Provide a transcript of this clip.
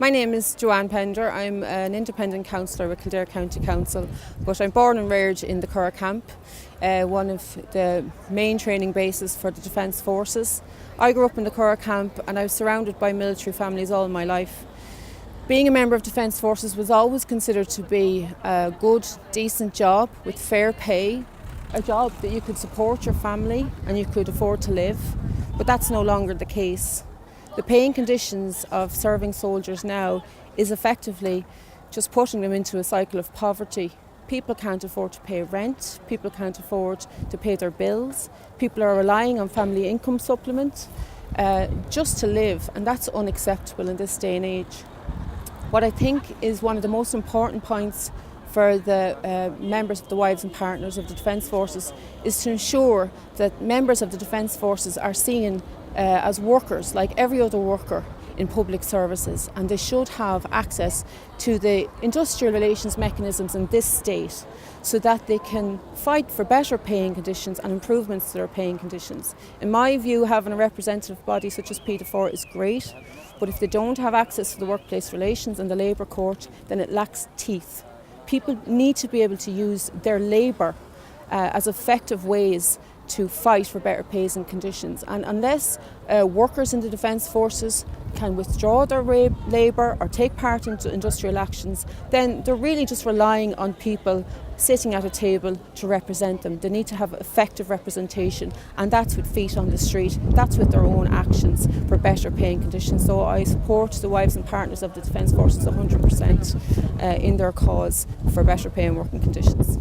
My name is Joanne Pender. I'm an independent councillor with Kildare County Council, but I'm born and reared in the Curragh Camp, one of the main training bases for the Defence Forces. I grew up in the Curragh Camp and I was surrounded by military families all my life. Being a member of Defence Forces was always considered to be a good, decent job with fair pay, a job that you could support your family and you could afford to live, but that's no longer the case. The paying conditions of serving soldiers now is effectively just putting them into a cycle of poverty. People can't afford to pay rent, people can't afford to pay their bills, people are relying on family income supplement just to live, and that's unacceptable in this day and age. What I think is one of the most important points for the members of the wives and partners of the Defence Forces is to ensure that members of the Defence Forces are seen as workers like every other worker in public services, and they should have access to the industrial relations mechanisms in this state so that they can fight for better paying conditions and improvements to their paying conditions. In my view, having a representative body such as P4 is great, but if they don't have access to the workplace relations and the labour court, then it lacks teeth. People need to be able to use their labour as effective ways to fight for better pays and conditions. And unless workers in the Defence Forces can withdraw their labour or take part in industrial actions, then they're really just relying on people sitting at a table to represent them. They need to have effective representation, and that's with feet on the street, that's with their own actions for better paying conditions. So I support the wives and partners of the Defence Forces 100% in their cause for better pay and working conditions.